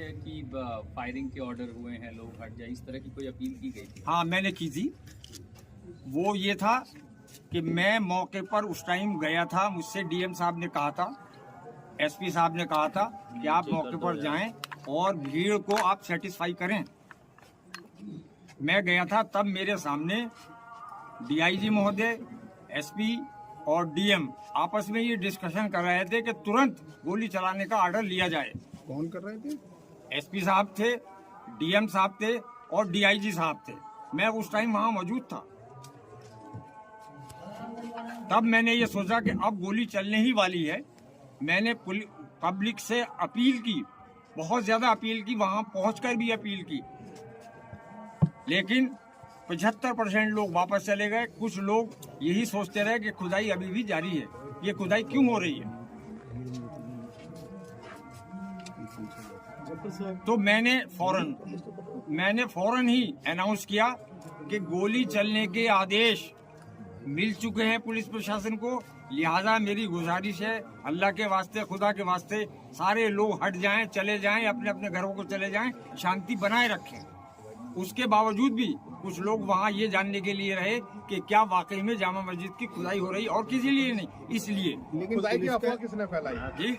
है कि फायरिंग के ऑर्डर हुए हैं, लोग हट जाए, इस तरह की कोई अपील की गई थी? हाँ, मैंने की थी। वो ये था कि मैं मौके पर उस टाइम गया था, मुझसे डीएम साहब ने कहा था, एसपी साहब ने कहा था कि आप मौके पर जाएं और भीड़ को आप सेटिस्फाई करें। मैं गया था, तब मेरे सामने डीआईजी महोदय, एसपी और डीएम आपस में ये डिस्कशन कर रहे थे कि तुरंत गोली चलाने का ऑर्डर लिया जाए। कौन कर रहे थे? एसपी साहब थे, डीएम साहब थे और डीआईजी साहब थे। मैं उस टाइम वहां मौजूद था। तब मैंने ये सोचा कि अब गोली चलने ही वाली है। मैंने पब्लिक से अपील की, बहुत ज्यादा अपील की, वहां पहुंचकर भी अपील की, लेकिन 75% लोग वापस चले गए। कुछ लोग यही सोचते रहे कि खुदाई अभी भी जारी है, ये खुदाई क्यों हो रही है। तो मैंने फौरन ही अनाउंस किया कि गोली चलने के आदेश मिल चुके हैं पुलिस प्रशासन को, लिहाजा मेरी गुजारिश है, अल्लाह के वास्ते, खुदा के वास्ते, सारे लोग हट जाएं, चले जाएं, अपने अपने घरों को चले जाएं, शांति बनाए रखें। उसके बावजूद भी कुछ लोग वहाँ ये जानने के लिए रहे कि क्या वाकई में जामा मस्जिद की खुदाई हो रही, और किसी लिए नहीं, इसलिए। लेकिन खुदाई की अफवाह किसने फैलाई? जी,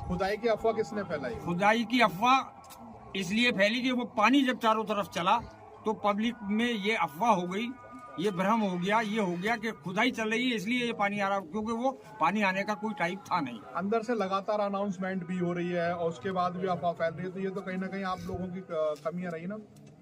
खुदाई की अफवाह किसने फैलाई? खुदाई की अफवाह इसलिए फैली कि वो पानी जब चारों तरफ चला तो पब्लिक में ये अफवाह हो गई, ये भ्रम हो गया, ये हो गया कि खुदाई चल रही है इसलिए ये पानी आ रहा, क्योंकि वो पानी आने का कोई टाइम था नहीं। अंदर से लगातार अनाउंसमेंट भी हो रही है और उसके बाद भी अफवाह फैल रही है, तो ये तो कहीं ना कहीं आप लोगों की कमियां रही ना?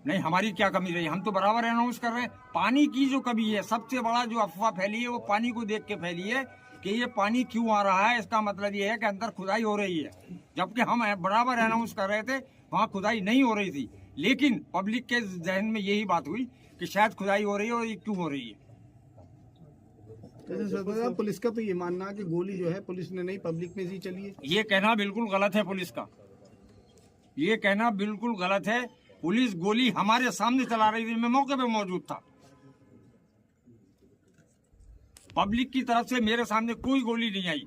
नहीं, हमारी क्या कमी रही, हम तो बराबर अनाउंस कर रहे हैं। पानी की जो कमी है, सबसे बड़ा जो अफवाह फैली है वो पानी को देख के फैली है कि ये पानी क्यों आ रहा है, इसका मतलब ये है कि अंदर खुदाई हो रही है, जबकि हम बराबर अनाउंस कर रहे थे वहाँ खुदाई नहीं हो रही थी। लेकिन पब्लिक के जहन में यही बात हुई कि शायद खुदाई हो रही है, और ये क्यों हो रही है। जैसे पुलिस का तो ये मानना है कि गोली जो है पुलिस ने नहीं, पब्लिक में ही चली है। ये कहना बिल्कुल गलत है पुलिस का, ये कहना बिल्कुल गलत है। पुलिस गोली हमारे सामने चला रही थी, मैं मौके पे मौजूद था। पब्लिक की तरफ से मेरे सामने कोई गोली नहीं आई।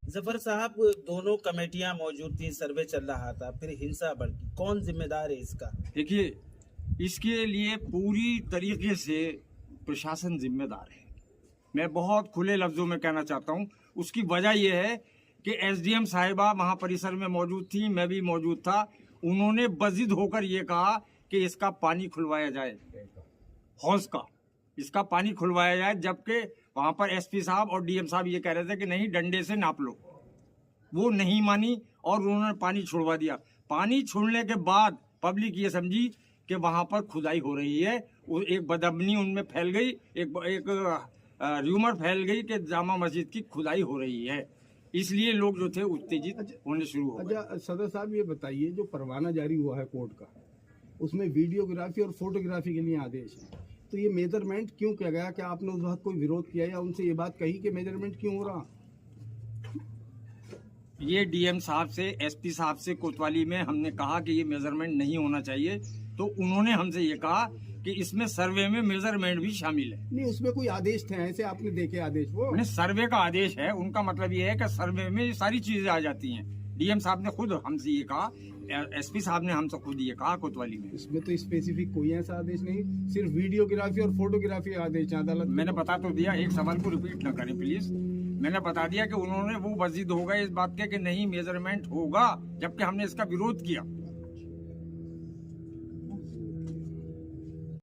जफर साहब, दोनों कमेटियां मौजूद थी, सर्वे चल रहा था, फिर हिंसा बढ़ी, कौन जिम्मेदार है इसका? देखिए, इसके लिए पूरी तरीके से प्रशासन जिम्मेदार है। मैं बहुत खुले लफ्जों में कहना चाहता हूं। उसकी वजह यह है कि एसडीएम साहिबा वहां परिसर में मौजूद थी, मैं भी मौजूद था। उन्होंने बजिद होकर ये कहा कि इसका पानी खुलवाया जाए, हौज का इसका पानी खुलवाया जाए, जबकि वहां पर एसपी साहब और डीएम साहब ये कह रहे थे कि नहीं, डंडे से नाप लो। वो नहीं मानी और उन्होंने पानी छुड़वा दिया। पानी छोड़ने के बाद पब्लिक ये समझी कि वहां पर खुदाई हो रही है। एक बदअमनी उनमें फैल गई, एक र्यूमर फैल गई कि जामा मस्जिद की खुदाई हो रही है, इसलिए लोग जो थे उत्तेजित होने शुरू हो गए। अच्छा सदर साहब, ये बताइए, जो परवाना जारी हुआ है कोर्ट का, उसमें वीडियोग्राफी और फोटोग्राफी के लिए आदेश है, तो ये मेजरमेंट क्यों किया गया? क्या आपने उस वक्त कोई विरोध किया या उनसे ये बात कही कि मेजरमेंट क्यों हो रहा? ये डीएम साहब से, एसपी साहब से कोतवाली में हमने कहा कि ये मेजरमेंट नहीं होना चाहिए, तो उन्होंने हमसे ये कहा कि इसमें सर्वे में मेजरमेंट भी शामिल है। नहीं, उसमें कोई आदेश थे ऐसे, आपने देखे आदेश? वो नहीं, सर्वे का आदेश है, उनका मतलब ये है कि सर्वे में ये सारी चीजें आ जाती हैं। डीएम साहब ने खुद हमसे ये कहा, एसपी साहब ने हमसे खुद ये कहा कोतवाली में। इसमें तो स्पेसिफिक कोई ऐसा आदेश नहीं, सिर्फ वीडियोग्राफी और फोटोग्राफी आदेश अदालत। मैंने बता तो दिया, एक सवाल को रिपीट न करें प्लीज। मैंने बता दिया कि उन्होंने वो वजीद हो गए इस बात के कि नहीं मेजरमेंट होगा, जबकि हमने इसका विरोध किया।